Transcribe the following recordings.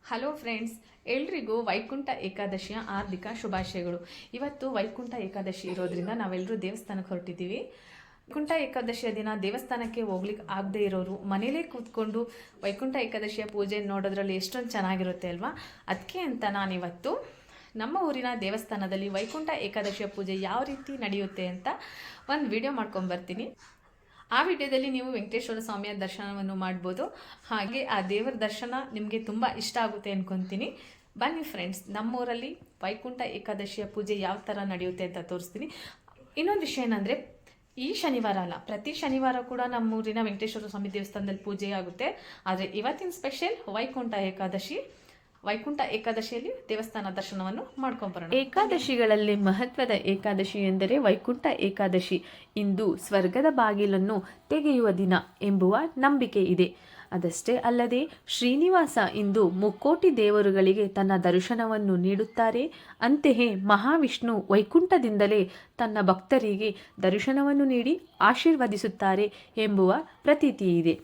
Hello friends, ಎಲ್ರಿಗೂ ವೈಕುಂಠ ಏಕಾದಶಿಯ ಹಾರ್ದಿಕ ಶುಭಾಶಯಗಳು. ಇವತ್ತು ವೈಕುಂಠ ಏಕಾದಶಿ ಇರೋದ್ರಿಂದ ನಾವೆಲ್ಲರೂ ದೇವಸ್ಥಾನಕ್ಕೆ ಹೊರಟಿದ್ದೀವಿ. ವೈಕುಂಠ ಏಕಾದಶಿಯ ದಿನ ದೇವಸ್ಥಾನಕ್ಕೆ ಹೋಗ್ಲಿಕ್ಕೆ ಆಗದೆ ಇರೋರು ಮನೇಲೇ ಕೂತ್ಕೊಂಡು ವೈಕುಂಠ ಏಕಾದಶಿಯ ಪೂಜೆ ನೋಡೋದ್ರಲ್ಲಿ ಎಷ್ಟೊಂದು ಚೆನ್ನಾಗಿರುತ್ತೆ ಅಲ್ವಾ. ಅದಕ್ಕೆ ಅಂತ ನಾನಿವತ್ತು ನಮ್ಮ ಊರಿನ ದೇವಸ್ಥಾನದಲ್ಲಿ ವೈಕುಂಠ ಏಕಾದಶಿಯ ಪೂಜೆ ಯಾವ ರೀತಿ ನಡೆಯುತ್ತೆ ಅಂತ ಒಂದು ವಿಡಿಯೋ ಮಾಡ್ಕೊಂಬರ್ತೀನಿ. ಆ ವಿಡಿಯೋದಲ್ಲಿ ನೀವು ವೆಂಕಟೇಶ್ವರ ಸ್ವಾಮಿಯ ದರ್ಶನವನ್ನು ಮಾಡ್ಬೋದು. ಹಾಗೆ ಆ ದೇವರ ದರ್ಶನ ನಿಮಗೆ ತುಂಬ ಇಷ್ಟ ಆಗುತ್ತೆ ಅಂದ್ಕೊತೀನಿ. ಬನ್ನಿ ಫ್ರೆಂಡ್ಸ್, ನಮ್ಮೂರಲ್ಲಿ ವೈಕುಂಠ ಏಕಾದಶಿಯ ಪೂಜೆ ಯಾವ ಥರ ನಡೆಯುತ್ತೆ ಅಂತ ತೋರಿಸ್ತೀನಿ. ಇನ್ನೊಂದು ವಿಷಯ ಏನಂದರೆ, ಈ ಶನಿವಾರ ಅಲ್ಲ, ಪ್ರತಿ ಶನಿವಾರ ಕೂಡ ನಮ್ಮೂರಿನ ವೆಂಕಟೇಶ್ವರ ಸ್ವಾಮಿ ದೇವಸ್ಥಾನದಲ್ಲಿ ಪೂಜೆ ಆಗುತ್ತೆ. ಆದರೆ ಇವತ್ತಿನ ಸ್ಪೆಷಲ್ ವೈಕುಂಠ ಏಕಾದಶಿಯಲ್ಲಿ ದೇವಸ್ಥಾನ ದರ್ಶನವನ್ನು ಮಾಡ್ಕೊಂಬರೋಣ. ಏಕಾದಶಿಗಳಲ್ಲಿ ಮಹತ್ವದ ಏಕಾದಶಿ ಎಂದರೆ ವೈಕುಂಠ ಏಕಾದಶಿ. ಇಂದು ಸ್ವರ್ಗದ ಬಾಗಿಲನ್ನು ತೆಗೆಯುವ ದಿನ ಎಂಬುವ ನಂಬಿಕೆ ಇದೆ. ಅದಷ್ಟೇ ಅಲ್ಲದೆ ಶ್ರೀನಿವಾಸ ಇಂದು ಮುಕ್ಕೋಟಿ ದೇವರುಗಳಿಗೆ ತನ್ನ ದರ್ಶನವನ್ನು ನೀಡುತ್ತಾರೆ. ಅಂತೆಯೇ ಮಹಾವಿಷ್ಣು ವೈಕುಂಠದಿಂದಲೇ ತನ್ನ ಭಕ್ತರಿಗೆ ದರ್ಶನವನ್ನು ನೀಡಿ ಆಶೀರ್ವದಿಸುತ್ತಾರೆ ಎಂಬುವ ಪ್ರತೀತಿ ಇದೆ.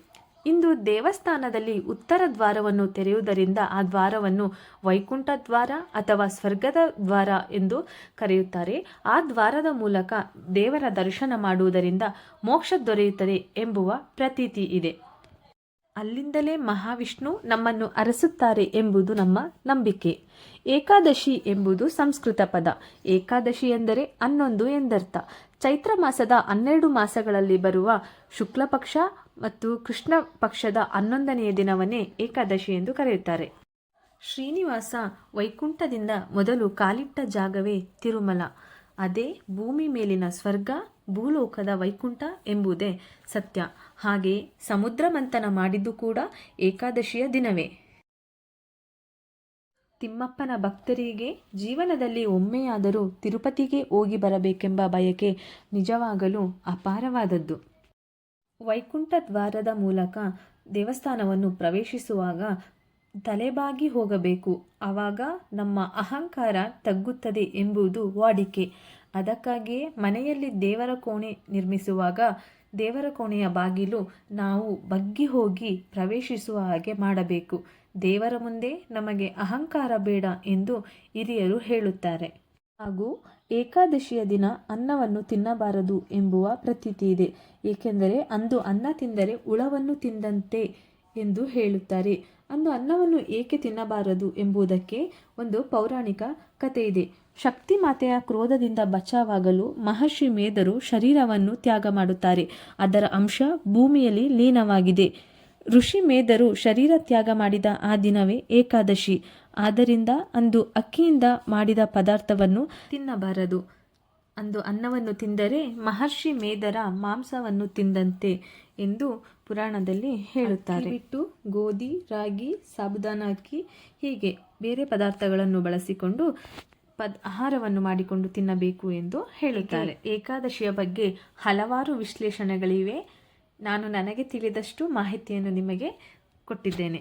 ಇಂದು ದೇವಸ್ಥಾನದಲ್ಲಿ ಉತ್ತರ ದ್ವಾರವನ್ನು ತೆರೆಯುವುದರಿಂದ ಆ ದ್ವಾರವನ್ನು ವೈಕುಂಠ ದ್ವಾರ ಅಥವಾ ಸ್ವರ್ಗದ ದ್ವಾರ ಎಂದು ಕರೆಯುತ್ತಾರೆ. ಆ ದ್ವಾರದ ಮೂಲಕ ದೇವರ ದರ್ಶನ ಮಾಡುವುದರಿಂದ ಮೋಕ್ಷ ದೊರೆಯುತ್ತದೆ ಎಂಬುವ ಪ್ರತೀತಿ ಇದೆ. ಅಲ್ಲಿಂದಲೇ ಮಹಾವಿಷ್ಣು ನಮ್ಮನ್ನು ಅರಸುತ್ತಾರೆ ಎಂಬುದು ನಮ್ಮ ನಂಬಿಕೆ. ಏಕಾದಶಿ ಎಂಬುದು ಸಂಸ್ಕೃತ ಪದ. ಏಕಾದಶಿ ಎಂದರೆ 11 ಎಂದರ್ಥ. ಚೈತ್ರ ಮಾಸದ 12 ಮಾಸಗಳಲ್ಲಿ ಬರುವ ಶುಕ್ಲ ಪಕ್ಷ ಮತ್ತು ಕೃಷ್ಣ ಪಕ್ಷದ 11ನೆಯ ದಿನವನ್ನೇ ಏಕಾದಶಿ ಎಂದು ಕರೆಯುತ್ತಾರೆ. ಶ್ರೀನಿವಾಸ ವೈಕುಂಠದಿಂದ ಮೊದಲು ಕಾಲಿಟ್ಟ ಜಾಗವೇ ತಿರುಮಲ. ಅದೇ ಭೂಮಿ ಮೇಲಿನ ಸ್ವರ್ಗ, ಭೂಲೋಕದ ವೈಕುಂಠ ಎಂಬುದೇ ಸತ್ಯ. ಹಾಗೆ ಸಮುದ್ರ ಮಂಥನ ಮಾಡಿದ್ದು ಕೂಡ ಏಕಾದಶಿಯ ದಿನವೇ. ತಿಮ್ಮಪ್ಪನ ಭಕ್ತರಿಗೆ ಜೀವನದಲ್ಲಿ ಒಮ್ಮೆಯಾದರೂ ತಿರುಪತಿಗೆ ಹೋಗಿ ಬರಬೇಕೆಂಬ ಬಯಕೆ ನಿಜವಾಗಲೂ ಅಪಾರವಾದದ್ದು. ವೈಕುಂಠ ದ್ವಾರದ ಮೂಲಕ ದೇವಸ್ಥಾನವನ್ನು ಪ್ರವೇಶಿಸುವಾಗ ತಲೆಬಾಗಿ ಹೋಗಬೇಕು. ಆವಾಗ ನಮ್ಮ ಅಹಂಕಾರ ತಗ್ಗುತ್ತದೆ ಎಂಬುದು ವಾಡಿಕೆ. ಅದಕ್ಕಾಗಿಯೇ ಮನೆಯಲ್ಲಿ ದೇವರ ಕೋಣೆ ನಿರ್ಮಿಸುವಾಗ ದೇವರ ಕೋಣೆಯ ಬಾಗಿಲು ನಾವು ಬಗ್ಗಿ ಹೋಗಿ ಪ್ರವೇಶಿಸುವ ಹಾಗೆ ಮಾಡಬೇಕು. ದೇವರ ಮುಂದೆ ನಮಗೆ ಅಹಂಕಾರ ಬೇಡ ಎಂದು ಹಿರಿಯರು ಹೇಳುತ್ತಾರೆ. ಹಾಗೂ ಏಕಾದಶಿಯ ದಿನ ಅನ್ನವನ್ನು ತಿನ್ನಬಾರದು ಎಂಬುವ ಪ್ರತೀತಿ ಇದೆ. ಏಕೆಂದರೆ ಅಂದು ಅನ್ನ ತಿಂದರೆ ಹುಳವನ್ನು ತಿಂದಂತೆ ಎಂದು ಹೇಳುತ್ತಾರೆ. ಅಂದು ಅನ್ನವನ್ನು ಏಕೆ ತಿನ್ನಬಾರದು ಎಂಬುದಕ್ಕೆ ಒಂದು ಪೌರಾಣಿಕ ಕಥೆ ಇದೆ. ಶಕ್ತಿ ಮಾತೆಯ ಕ್ರೋಧದಿಂದ ಬಚಾವಾಗಲು ಮಹರ್ಷಿ ಮೇದರು ಶರೀರವನ್ನು ತ್ಯಾಗ ಮಾಡುತ್ತಾರೆ. ಅದರ ಅಂಶ ಭೂಮಿಯಲ್ಲಿ ಲೀನವಾಗಿದೆ. ಋಷಿ ಮೇದರು ಶರೀರ ತ್ಯಾಗ ಮಾಡಿದ ಆ ದಿನವೇ ಏಕಾದಶಿ. ಆದ್ದರಿಂದ ಅಂದು ಅಕ್ಕಿಯಿಂದ ಮಾಡಿದ ಪದಾರ್ಥವನ್ನು ತಿನ್ನಬಾರದು. ಅಂದು ಅನ್ನವನ್ನು ತಿಂದರೆ ಮಹರ್ಷಿ ಮೇದರ ಮಾಂಸವನ್ನು ತಿಂದಂತೆ ಎಂದು ಪುರಾಣದಲ್ಲಿ ಹೇಳುತ್ತಾರೆ. ಬಿಟ್ಟು ಗೋಧಿ, ರಾಗಿ, ಸಾಬುದಾನ ಅಕ್ಕಿ ಹೀಗೆ ಬೇರೆ ಪದಾರ್ಥಗಳನ್ನು ಬಳಸಿಕೊಂಡು ಆಹಾರವನ್ನು ಮಾಡಿಕೊಂಡು ತಿನ್ನಬೇಕು ಎಂದು ಹೇಳುತ್ತಾರೆ. ಏಕಾದಶಿಯ ಬಗ್ಗೆ ಹಲವಾರು ವಿಶ್ಲೇಷಣೆಗಳಿವೆ. ನಾನು ನನಗೆ ತಿಳಿದಷ್ಟು ಮಾಹಿತಿಯನ್ನು ನಿಮಗೆ ಕೊಟ್ಟಿದ್ದೇನೆ.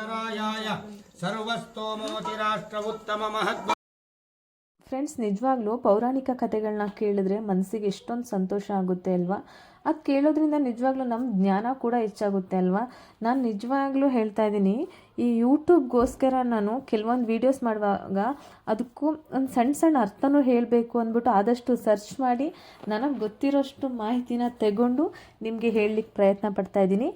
ಅಂತರಾಯಾಯ ಸರ್ವಸ್ತೋಮೋತಿ ರಾಷ್ಟ್ರ ಉತ್ತಮ ಮಹತ್ವ. ಫ್ರೆಂಡ್ಸ್, ನಿಜವಾಗ್ಲೂ ಪೌರಾಣಿಕ ಕಥೆಗಳನ್ನ ಕೇಳಿದ್ರೆ ಮನಸ್ಸಿಗೆ ಎಷ್ಟೊಂದು ಸಂತೋಷ ಆಗುತ್ತೆ ಅಲ್ವಾ? ಅದು ಕೇಳೋದ್ರಿಂದ ನಿಜವಾಗ್ಲೂ ನಮ್ಮ ಜ್ಞಾನ ಕೂಡ ಹೆಚ್ಚಾಗುತ್ತೆ ಅಲ್ವಾ? ನಾನು ನಿಜವಾಗ್ಲೂ ಹೇಳ್ತಾ ಇದ್ದೀನಿ, ಈ ಯೂಟ್ಯೂಬ್ಗೋಸ್ಕರ ನಾನು ಕೆಲವೊಂದು ವೀಡಿಯೋಸ್ ಮಾಡುವಾಗ ಅದಕ್ಕೂ ಒಂದು ಸಣ್ಣ ಸಣ್ಣ ಅರ್ಥನೂ ಹೇಳಬೇಕು ಅಂದ್ಬಿಟ್ಟು ಆದಷ್ಟು ಸರ್ಚ್ ಮಾಡಿ ನನಗೆ ಗೊತ್ತಿರೋಷ್ಟು ಮಾಹಿತಿನ ತಗೊಂಡು ನಿಮಗೆ ಹೇಳಲಿಕ್ಕೆ ಪ್ರಯತ್ನ ಪಡ್ತಾ ಇದ್ದೀನಿ.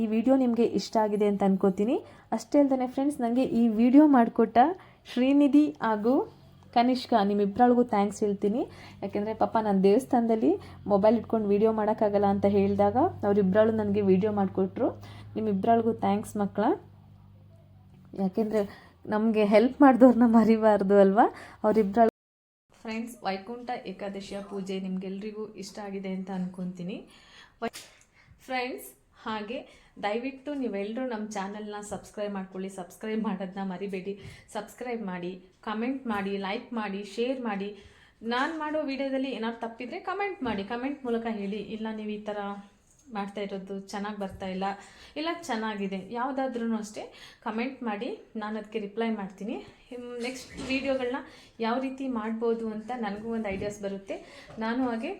ಈ ವಿಡಿಯೋ ನಿಮಗೆ ಇಷ್ಟ ಆಗಿದೆ ಅಂತ ಅನ್ಕೋತೀನಿ. ಅಷ್ಟೇ ಅಲ್ಲದೆ ಫ್ರೆಂಡ್ಸ್, ನನಗೆ ಈ ವಿಡಿಯೋ ಮಾಡಿಕೊಟ್ಟ ಶ್ರೀನಿಧಿ ಹಾಗೂ ಕನಿಷ್ಕ ನಿಮ್ಮಿಬ್ಬರಿಗೂ ಥ್ಯಾಂಕ್ಸ್ ಹೇಳ್ತೀನಿ. ಯಾಕೆಂದರೆ ಪಾಪ ನಾನು ದೇವಸ್ಥಾನದಲ್ಲಿ ಮೊಬೈಲ್ ಇಟ್ಕೊಂಡು ವೀಡಿಯೋ ಮಾಡೋಕ್ಕಾಗಲ್ಲ ಅಂತ ಹೇಳಿದಾಗ ಅವರಿಬ್ಬರಳು ನನಗೆ ವೀಡಿಯೋ ಮಾಡಿಕೊಟ್ರು. ನಿಮ್ಮಿಬ್ಬರಿಗೂ ಥ್ಯಾಂಕ್ಸ್ ಮಕ್ಕಳ. ಯಾಕೆಂದರೆ ನಮಗೆ ಹೆಲ್ಪ್ ಮಾಡಿದವ್ರನ್ನ ಮರಿಬಾರ್ದು ಅಲ್ವಾ? ಅವರಿಬ್ಬರು. ಫ್ರೆಂಡ್ಸ್, ವೈಕುಂಠ ಏಕಾದಶಿಯ ಪೂಜೆ ನಿಮಗೆಲ್ರಿಗೂ ಇಷ್ಟ ಆಗಿದೆ ಅಂತ ಅಂದ್ಕೊತೀನಿ. ಫ್ರೆಂಡ್ಸ್, ಹಾಗೆ ದಯವಿಟ್ಟು ನೀವೆಲ್ಲರೂ ನಮ್ಮ ಚಾನಲ್ನ ಸಬ್ಸ್ಕ್ರೈಬ್ ಮಾಡ್ಕೊಳ್ಳಿ. ಸಬ್ಸ್ಕ್ರೈಬ್ ಮಾಡೋದನ್ನ ಮರಿಬೇಡಿ. ಸಬ್ಸ್ಕ್ರೈಬ್ ಮಾಡಿ, ಕಮೆಂಟ್ ಮಾಡಿ, ಲೈಕ್ ಮಾಡಿ, ಶೇರ್ ಮಾಡಿ. ನಾನು ಮಾಡೋ ವಿಡಿಯೋದಲ್ಲಿ ಏನಾದ್ರು ತಪ್ಪಿದರೆ ಕಮೆಂಟ್ ಮಾಡಿ. ಕಮೆಂಟ್ ಮೂಲಕ ಹೇಳಿ, ಇಲ್ಲ ನೀವು ಈ ಥರ ಮಾಡ್ತಾ ಇರೋದು ಚೆನ್ನಾಗಿ ಬರ್ತಾ ಇಲ್ಲ ಚೆನ್ನಾಗಿದೆ, ಯಾವುದಾದ್ರೂ ಅಷ್ಟೇ ಕಮೆಂಟ್ ಮಾಡಿ, ನಾನು ಅದಕ್ಕೆ ರಿಪ್ಲೈ ಮಾಡ್ತೀನಿ. ನೆಕ್ಸ್ಟ್ ವೀಡಿಯೋಗಳನ್ನ ಯಾವ ರೀತಿ ಮಾಡ್ಬೋದು ಅಂತ ನನಗೂ ಒಂದು ಐಡಿಯಾಸ್ ಬರುತ್ತೆ. ನಾನು ಹಾಗೆ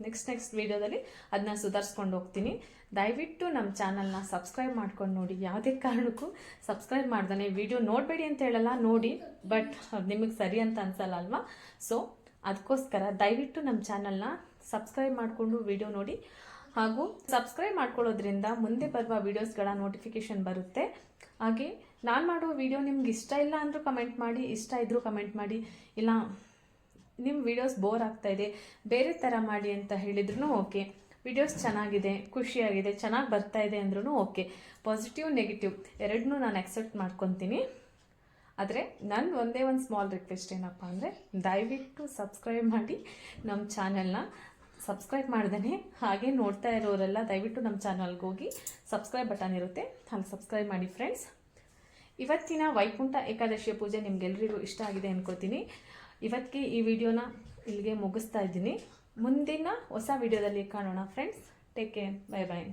ನೆಕ್ಸ್ಟ್ ವೀಡಿಯೋದಲ್ಲಿ ಅದನ್ನ ಸುಧಾರಿಸ್ಕೊಂಡು ಹೋಗ್ತೀನಿ. ದಯವಿಟ್ಟು ನಮ್ಮ ಚಾನಲ್ನ ಸಬ್ಸ್ಕ್ರೈಬ್ ಮಾಡ್ಕೊಂಡು ನೋಡಿ. ಯಾವುದೇ ಕಾರಣಕ್ಕೂ ಸಬ್ಸ್ಕ್ರೈಬ್ ಮಾಡ್ದಾನೆ ವಿಡಿಯೋ ನೋಡಬೇಡಿ ಅಂತ ಹೇಳಲ್ಲ, ನೋಡಿ, ಬಟ್ ನಿಮಗೆ ಸರಿ ಅಂತ ಅನ್ಸಲ್ಲ ಅಲ್ವಾ? ಸೊ ಅದಕ್ಕೋಸ್ಕರ ದಯವಿಟ್ಟು ನಮ್ಮ ಚಾನಲ್ನ ಸಬ್ಸ್ಕ್ರೈಬ್ ಮಾಡಿಕೊಂಡು ವಿಡಿಯೋ ನೋಡಿ. ಹಾಗೂ ಸಬ್ಸ್ಕ್ರೈಬ್ ಮಾಡ್ಕೊಳ್ಳೋದ್ರಿಂದ ಮುಂದೆ ಬರುವ ವೀಡಿಯೋಸ್ಗಳ ನೋಟಿಫಿಕೇಷನ್ ಬರುತ್ತೆ. ಹಾಗೆ ನಾನು ಮಾಡೋ ವಿಡಿಯೋ ನಿಮ್ಗೆ ಇಷ್ಟ ಇಲ್ಲ ಅಂದರೂ ಕಮೆಂಟ್ ಮಾಡಿ, ಇಷ್ಟ ಇದ್ದರೂ ಕಮೆಂಟ್ ಮಾಡಿ. ಇಲ್ಲ ನಿಮ್ಮ ವೀಡಿಯೋಸ್ ಬೋರ್ ಆಗ್ತಾಯಿದೆ, ಬೇರೆ ಥರ ಮಾಡಿ ಅಂತ ಹೇಳಿದ್ರು ಓಕೆ. ವಿಡಿಯೋಸ್ ಚೆನ್ನಾಗಿದೆ, ಖುಷಿಯಾಗಿದೆ, ಚೆನ್ನಾಗಿ ಬರ್ತಾ ಇದೆ ಅಂದ್ರೂ ಓಕೆ. ಪಾಸಿಟಿವ್ ನೆಗೆಟಿವ್ ಎರಡನ್ನೂ ನಾನು ಅಕ್ಸೆಪ್ಟ್ ಮಾಡ್ಕೊತೀನಿ. ಆದರೆ ನನ್ನ ಒಂದೇ ಒಂದು ಸ್ಮಾಲ್ ರಿಕ್ವೆಸ್ಟ್ ಏನಪ್ಪ ಅಂದರೆ, ದಯವಿಟ್ಟು ಸಬ್ಸ್ಕ್ರೈಬ್ ಮಾಡಿ ನಮ್ಮ ಚಾನಲ್ನ. ಸಬ್ಸ್ಕ್ರೈಬ್ ಮಾಡ್ದೇ ಹಾಗೆ ನೋಡ್ತಾ ಇರೋರೆಲ್ಲ ದಯವಿಟ್ಟು ನಮ್ಮ ಚಾನಲ್ಗೆ ಹೋಗಿ ಸಬ್ಸ್ಕ್ರೈಬ್ ಬಟನ್ ಇರುತ್ತೆ, ಅಲ್ಲಿ ಸಬ್ಸ್ಕ್ರೈಬ್ ಮಾಡಿ. ಫ್ರೆಂಡ್ಸ್, ಇವತ್ತಿನ ವೈಕುಂಠ ಏಕಾದಶಿಯ ಪೂಜೆ ನಿಮ್ಗೆಲ್ರಿಗೂ ಇಷ್ಟ ಆಗಿದೆ ಅನ್ಕೋತೀನಿ. ಇವತ್ತಿಗೆ ಈ ವಿಡಿಯೋನ ಇಲ್ಲಿಗೆ ಮುಗಿಸ್ತಾ ಇದ್ದೀನಿ. ಮುಂದಿನ ಹೊಸ ವಿಡಿಯೋದಲ್ಲಿ ಕಾಣೋಣ ಫ್ರೆಂಡ್ಸ್. ಟೇಕ್ ಕೇರ್, ಬೈ ಬಾಯ್.